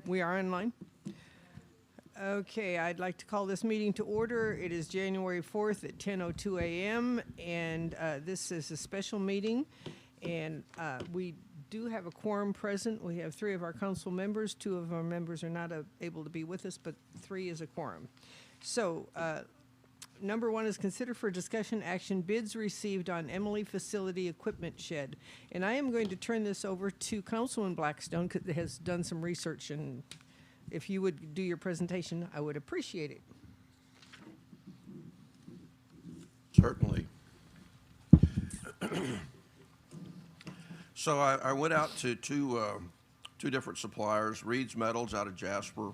We are online. Okay, I'd like to call this meeting to order. It is January 4th at 10:02 a.m. and this is a special meeting, and we do have a quorum present. We have 3 of our council members. 2 of our members are not able to be with us, but 3 is a quorum. So, number 1 is consider for discussion action bids received on Emily Facility Equipment Shed. And I am going to turn this over to Councilman Blackstone, because it has done some research, and if you would do your presentation, I would appreciate it. Certainly. So I went out to two different suppliers, Reed's Metals out of Jasper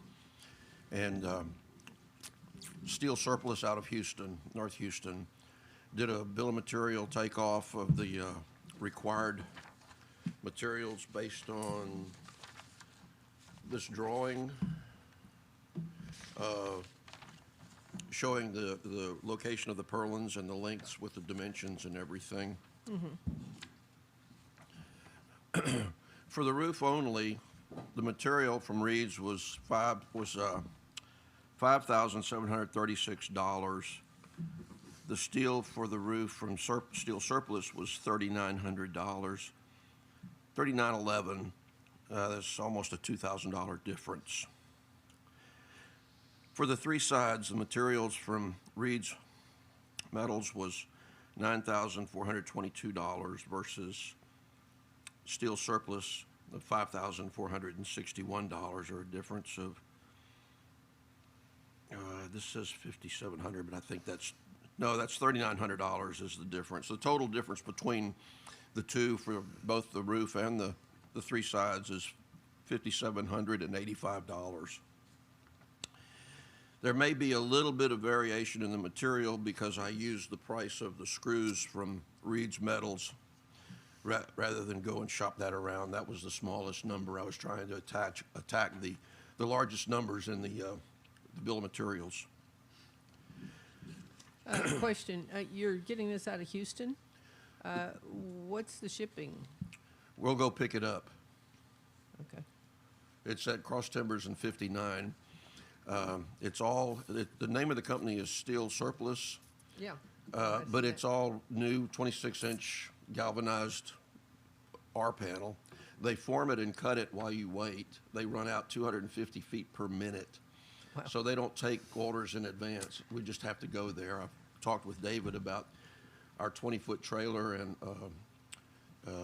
and Steel Surplus out of Houston, North Houston. Did a bill of material takeoff of the required materials based on this drawing showing the location of the purlins and the lengths with the dimensions and everything. For the roof only, the material from Reed's was $5,736. The steel for the roof from Steel Surplus was $3,900, $3,911. That's almost a $2,000 difference. For the 3 sides, the materials from Reed's Metals was $9,422 versus Steel Surplus of $5,461, or a difference of, this says $5,700, but I think that's $3,900 is the difference. The total difference between the two for both the roof and the 3 sides is $5,785. There may be a little bit of variation in the material because I used the price of the screws from Reed's Metals rather than go and shop that around. That was the smallest number. I was trying to attack the largest numbers in the bill of materials. Question, you're getting this out of Houston. What's the shipping? We'll go pick it up. Okay. It's at Cross Timbers in 59. The name of the company is Steel Surplus. Yeah. But it's all new 26-inch galvanized R panel. They form it and cut it while you wait. They run out 250 feet per minute. Wow. So they don't take orders in advance. We just have to go there. I've talked with David about our 20-foot trailer and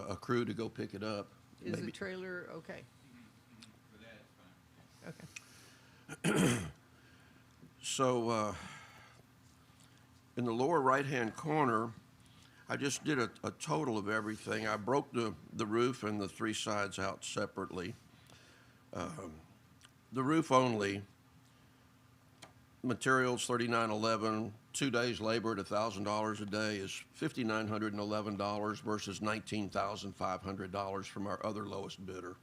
a crew to go pick it up. Is Maybe. the trailer okay? For that, it's fine. Okay. So in the lower right-hand corner, I just did a total of everything. I broke the roof and the 3 sides out separately. The roof only, materials $3,911, 2 days labor at $1,000 a day is $5,911 versus $19,500 from our other lowest bidder.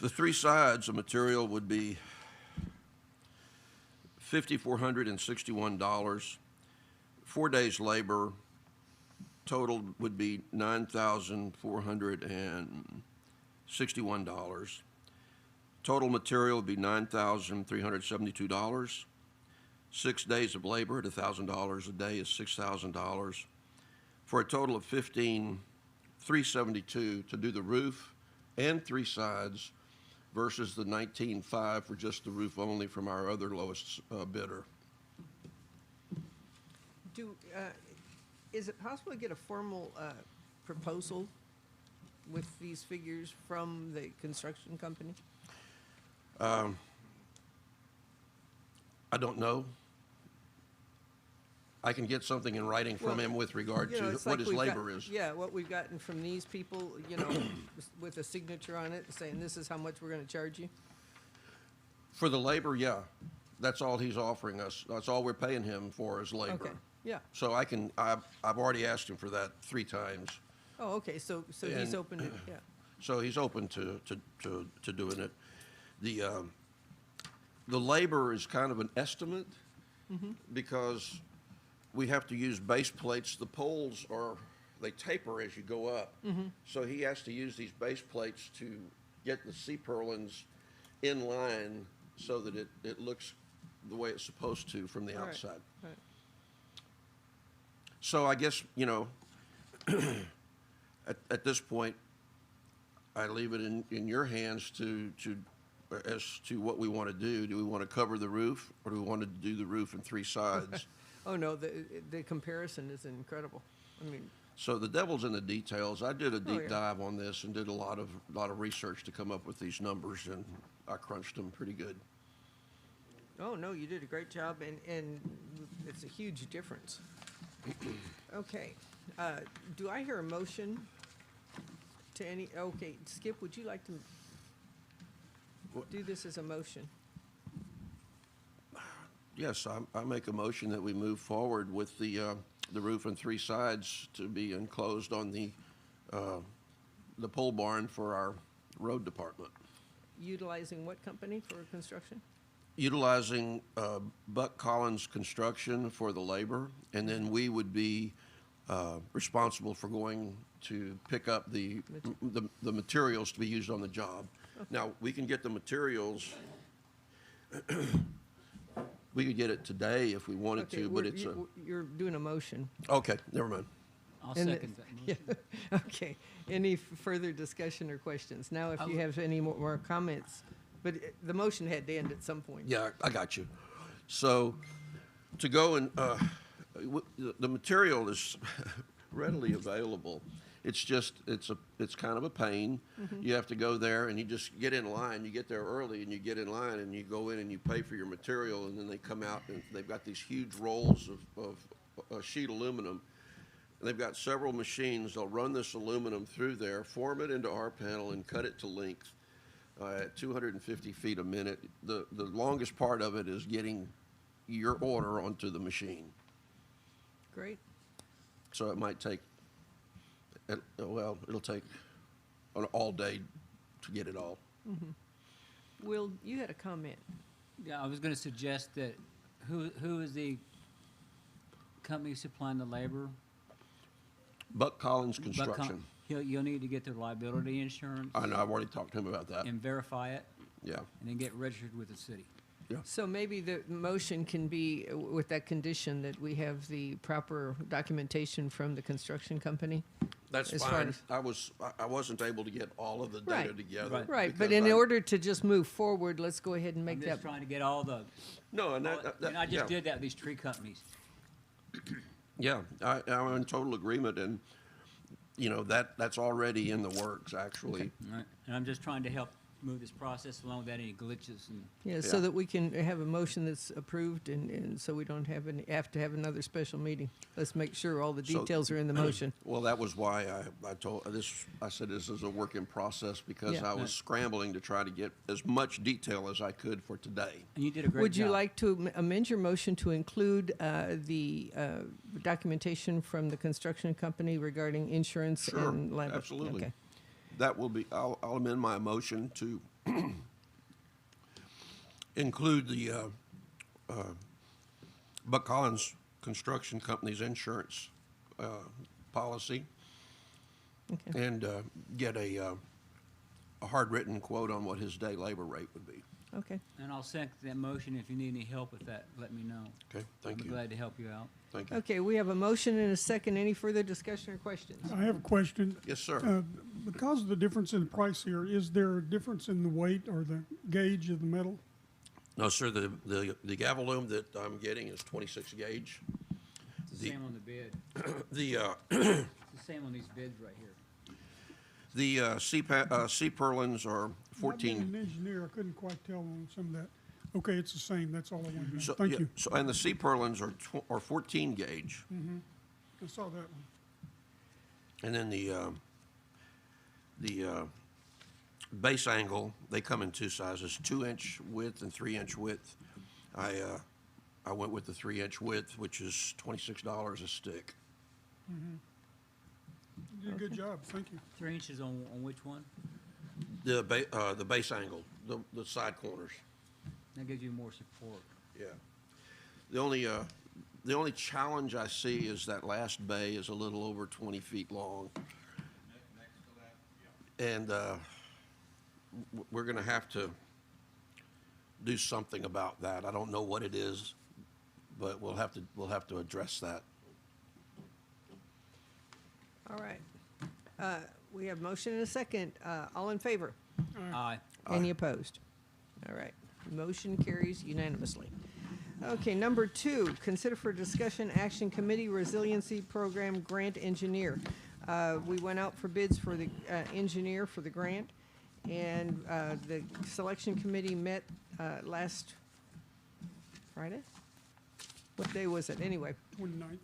The 3 sides of material would be $5,461. 4 days labor total would be $9,461. Total material would be $9,372. 6 days of labor at $1,000 a day is $6,000, for a total of $15,372 to do the roof and 3 sides versus the $19,500 for just the roof only from our other lowest bidder. Is it possible to get a formal proposal with these figures from the construction company? I don't know. I can get something in writing from him with regard to what his labor is. Yeah, what we've gotten from these people, with a signature on it saying this is how much we're going to charge you. For the labor, yeah. That's all he's offering us. That's all we're paying him for is labor. Okay, yeah. So I've already asked him for that 3 times. Oh, okay, so he's open to, yeah. So he's open to doing it. The labor is kind of an estimate because we have to use base plates. The poles are they taper as you go up. So he has to use these base plates to get the C-purlins in line so that it looks the way it's supposed to from the All right, outside. all right. So I guess, you know, at this point, I leave it in your hands as to what we want to do. Do we want to cover the roof, or do we want to do the roof in 3 sides? Oh, no, the comparison is incredible. I mean, So the devil's in the details. I did a deep yeah. dive on this and did a lot of research to come up with these numbers, and I crunched them pretty good. oh, no, you did a great job, and it's a huge difference. Okay, do I hear a motion to any, okay, Skip, would you like to do this as a motion? Yes, I make a motion that we move forward with the roof and 3 sides to be enclosed on the pole barn for our road department. Utilizing what company for construction? Utilizing Buck Collins Construction for the labor, and then we would be responsible for going to pick up the materials to be used on the job. Okay. Now, we can get the materials, we could get it today if we wanted Okay, to, but it's a, you're doing a motion. okay, never mind. I'll And second that motion. Yeah, okay. Any further discussion or questions? Now, if you have any more comments, but the motion had to end at some point. Yeah, I got you. So to go and, the material is readily available. It's just, it's kind of a pain. You have to go there and you just get in line. You get there early and you get in line and you go in and you pay for your material, and then they come out and they've got these huge rolls of sheet aluminum. And they've got several machines. They'll run this aluminum through there, form it into our panel, and cut it to length at 250 feet a minute. The longest part of it is getting your order onto the machine. Great. So it might take, it'll take an all day to get it all. Will, you had a comment. Yeah, I was going to suggest that who is the company supplying the labor? Buck Collins Buck Construction. You'll need to get their liability insurance I know, I've already talked to him about that. and verify it, Yeah, and then get registered with the city. yeah. So maybe the motion can be with that condition that we have the proper documentation from the construction company? That's As far fine. as- I wasn't able to get all of the data Right. together. Right. Right, but because in I- order to just move forward, let's go ahead and make I'm that. just trying to get all the, No, and and I just yeah. did that with these tree companies. Yeah, I'm in total agreement, and, you know, that's already in the works, actually. Right. And I'm just trying to help move this process along without any glitches. And Yeah, so Yeah. that we can have a motion that's approved and so we don't have to have another special meeting. Let's make sure all the So- details are in the motion. Well, that was why I said this is a work in process, because Yeah. I was scrambling to try to get as much detail as I could for today. and you did a great Would job. you like to amend your motion to include the documentation from the construction company regarding insurance Sure, and liability? absolutely. Okay. That will be, I'll amend my motion to include the Buck Collins Construction Company's insurance policy, Okay. and get a hard-written quote on what his day labor rate would be. Okay. And I'll second that motion. If you need any help with that, let me know. Okay, thank I'll be you. glad to help you out. Thank you. Okay, we have a motion and a second. Any further discussion or questions? I have a question. Yes, sir. Because of the difference in the price here, is there a difference in the weight or the gauge of the metal? No, sir, the Gavaloom that I'm getting is 26 gauge. It's the The- same on the bid. The It's the same on these bids right here. C purlins are Not 14. being an engineer, I couldn't quite tell on some of that. Okay, it's the same, that's all I wanted to know. So, Thank yeah, you. So, and the C purlins are 14 gauge. I saw that one. And then the base angle, they come in 2 sizes, 2-inch width and 3-inch width. I went with the 3-inch width, which is $26 a stick. You did a good job, thank you. 3 inches on which one? The base angle, the side corners. That gives you more support. Yeah. The only The only challenge I see is that last bay is a little over 20 feet long. And we're going to have to do something about that. I don't know what it is, but we'll have to address that. All right. We have motion and a second. All in favor? Aye. Any opposed? All right. Motion carries unanimously. Okay, number 2, consider for discussion action Community Resiliency Program grant engineer. We went out for bids for the engineer for the grant, and the selection committee met last Friday? What day was it? Anyway, 29th.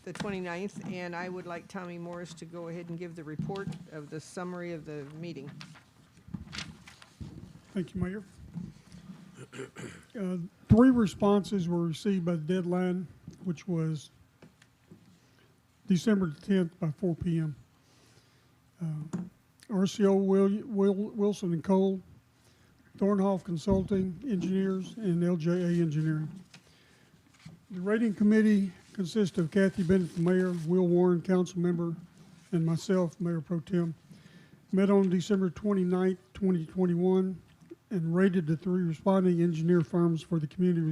the 29th, and I would like Tommy Morris to go ahead and give the report of the summary of the meeting. Thank you, Mayor. 3 responses were received by the deadline, which was December 10th by 4 p.m. RCO Wilson and Cole, Thornhoff Consulting Engineers, and LJA Engineering. The rating committee consists of Kathy Bennett, the mayor, Will Warren, council member, and myself, Mayor Pro Tem. Met on December 29th, 2021, and rated the 3 responding engineer firms for the Community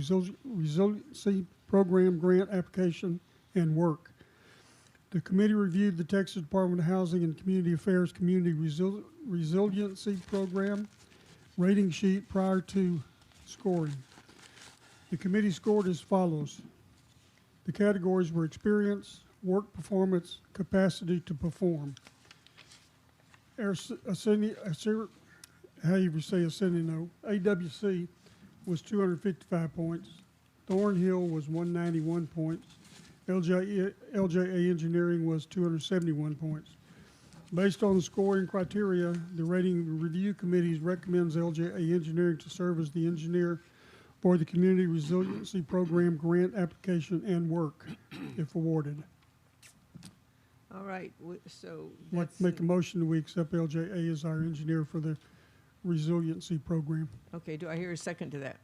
Resiliency Program grant application and work. The committee reviewed the Texas Department of Housing and Community Affairs Community Resiliency Program rating sheet prior to scoring. The committee scored as follows. The categories were experience, work performance, capacity to perform. AWC was 255 points. Thornhill was 191 points. LJA Engineering was 271 points. Based on the scoring criteria, the rating review committees recommends LJA Engineering to serve as the engineer for the Community Resiliency Program grant application and work, if awarded. All right, so I'd like to make a motion that we accept LJA as our engineer for the resiliency program. okay, do I hear a second to that?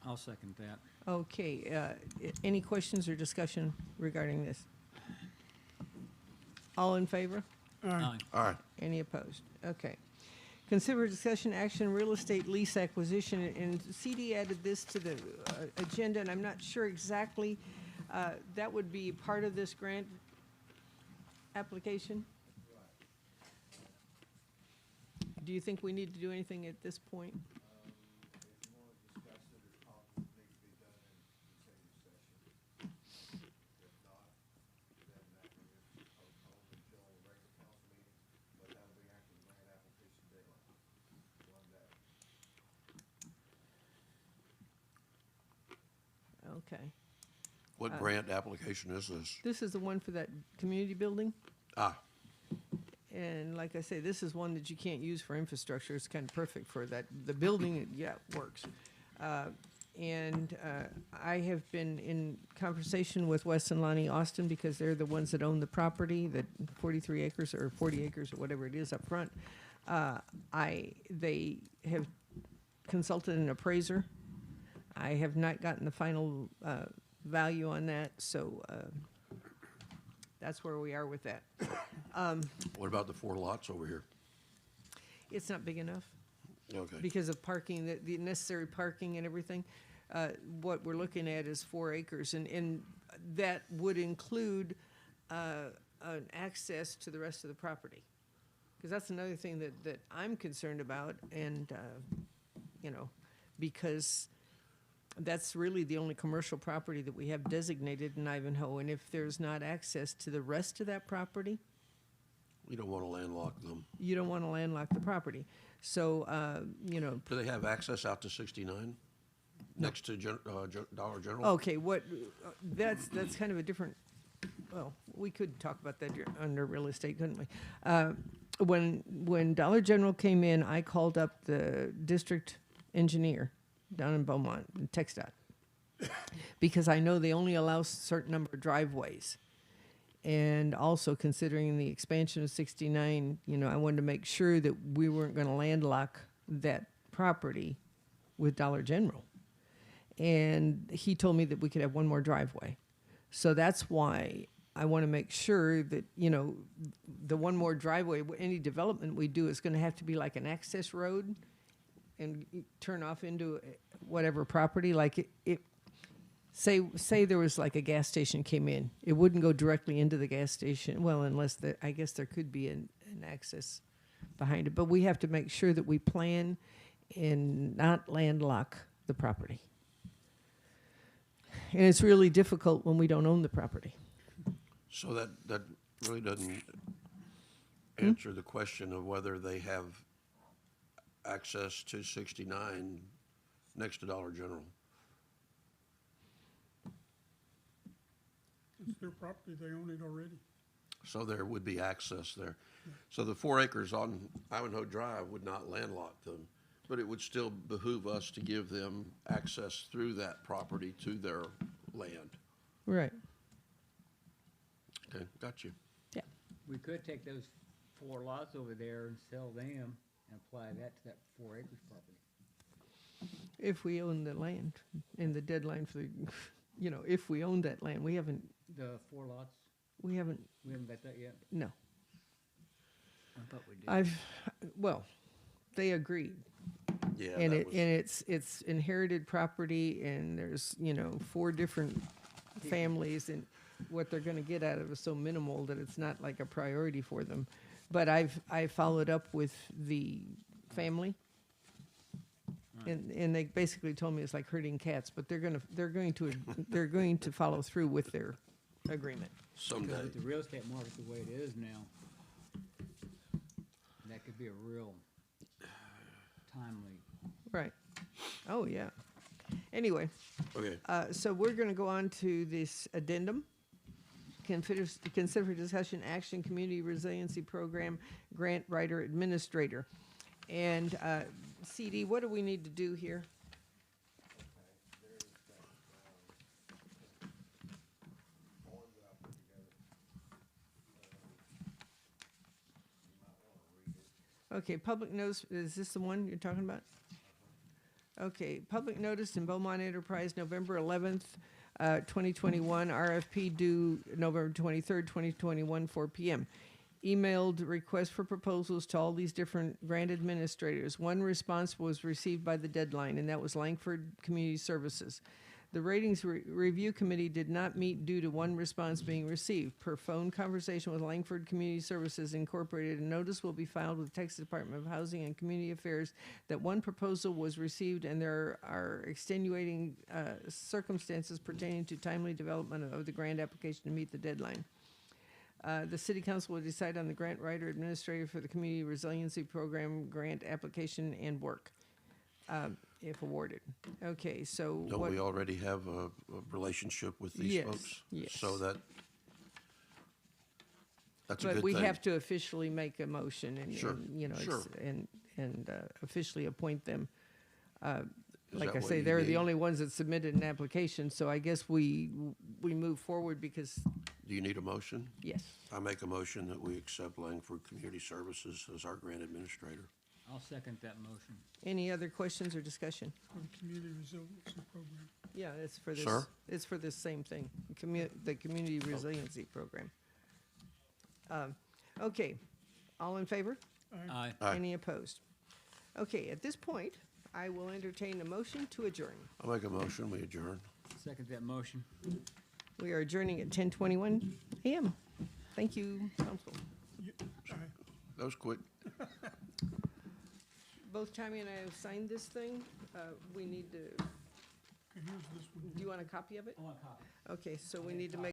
I'll second that. Okay, any questions or discussion regarding this? All in favor? Aye. All right. Any opposed? Okay. Consider discussion action real estate lease acquisition, and CD added this to the agenda, and I'm not sure exactly, that would be part of this grant application? Do you think we need to do anything at this point? Okay. What grant application is this? This is the one for that community building, Ah, and like I say, this is one that you can't use for infrastructure. It's kind of perfect for that. The building, yeah, works. I have been in conversation with Wes and Lonnie Austin because they're the ones that own the property, that 43 acres or 40 acres or whatever it is up front. They have consulted an appraiser. I have not gotten the final value on that, so that's where we are with that. what about the 4 lots over here? It's not big enough Okay. because of parking, the necessary parking and everything. What we're looking at is 4 acres, and that would include an access to the rest of the property. Because that's another thing that I'm concerned about, and, because that's really the only commercial property that we have designated in Ivanhoe, and if there's not access to the rest of that property, We don't want to landlock them. you don't want to landlock the property. So, Do they have access out to 69? Next to Dollar General? okay, that's kind of a different, well, we could talk about that under real estate, couldn't we? When Dollar General came in, I called up the district engineer down in Beaumont, in TxDOT, because I know they only allow a certain number of driveways. And also considering the expansion of 69, I wanted to make sure that we weren't going to landlock that property with Dollar General. And he told me that we could have 1 more driveway. So that's why I want to make sure that, the one more driveway, any development we do is going to have to be like an access road and turn off into whatever property. Like say there was like a gas station came in, it wouldn't go directly into the gas station. Well, unless I guess there could be an access behind it. But we have to make sure that we plan and not landlock the property. And it's really difficult when we don't own the property. So that really doesn't answer the question of whether they have access to 69 next to Dollar General. It's their property, they own it already. So there would be access there. So the 4 acres on Ivanhoe Drive would not landlock them, but it would still behoove us to give them access through that property to their land. Right. Okay, got you. Yeah. We could take those 4 lots over there and sell them and apply that to that 4 acres property. If we own the land and the deadline for the, if we own that land, we haven't, The 4 lots, we haven't, we haven't got that yet? no. I thought we did. They agreed. Yeah, And that was, it's inherited property, and there's 4 different families, and what they're going to get out of it is so minimal that it's not like a priority for them. But I followed up with the family, and they basically told me it's like herding cats, but they're going to follow through with their agreement. someday. Because with the real estate market the way it is now, that could be a real timely. Right. Oh yeah. Anyway, Okay, so we're going to go on to this addendum. Consider for discussion action, Community Resiliency Program, Grant Writer Administrator. And CD, what do we need to do here? Okay, public notice, is this the one you're talking about? Okay, public notice in Beaumont Enterprise, November 11th, 2021, RFP due November 23rd, 2021, 4 p.m. Emailed request for proposals to all these different grant administrators. One response was received by the deadline, and that was Langford Community Services. The Ratings Review Committee did not meet due to one response being received. Per phone conversation with Langford Community Services Incorporated, a notice will be filed with the Texas Department of Housing and Community Affairs that one proposal was received and there are extenuating circumstances pertaining to timely development of the grant application to meet the deadline. The City Council will decide on the grant writer administrator for the Community Resiliency Program grant application and work, if awarded. Okay, so don't what? we already have a relationship with these Yes, folks? yes. So that's a good But thing. we have to officially make a motion and, Sure, sure. and officially appoint them. Is Like that I what say, you they're need? the only ones that submitted an application, so I guess we move forward because, Do you need a motion? yes. I make a motion that we accept Langford Community Services as our grant administrator. I'll second that motion. Any other questions or discussion? For the Community Resiliency Program. Yeah, it's for this. Sir? It's for this same thing, the Community Resiliency Program. Okay, all in favor? Aye. Aye. Any opposed? Okay, at this point, I will entertain a motion to adjourn. I'll make a motion, we adjourn. Second that motion. We are adjourning at 10:21 a.m. Thank you, council. That was quick. Both Tammy and I have signed this thing. We need to, Okay, here's this one. do you want a copy of it? I want a copy. Okay, so we need to make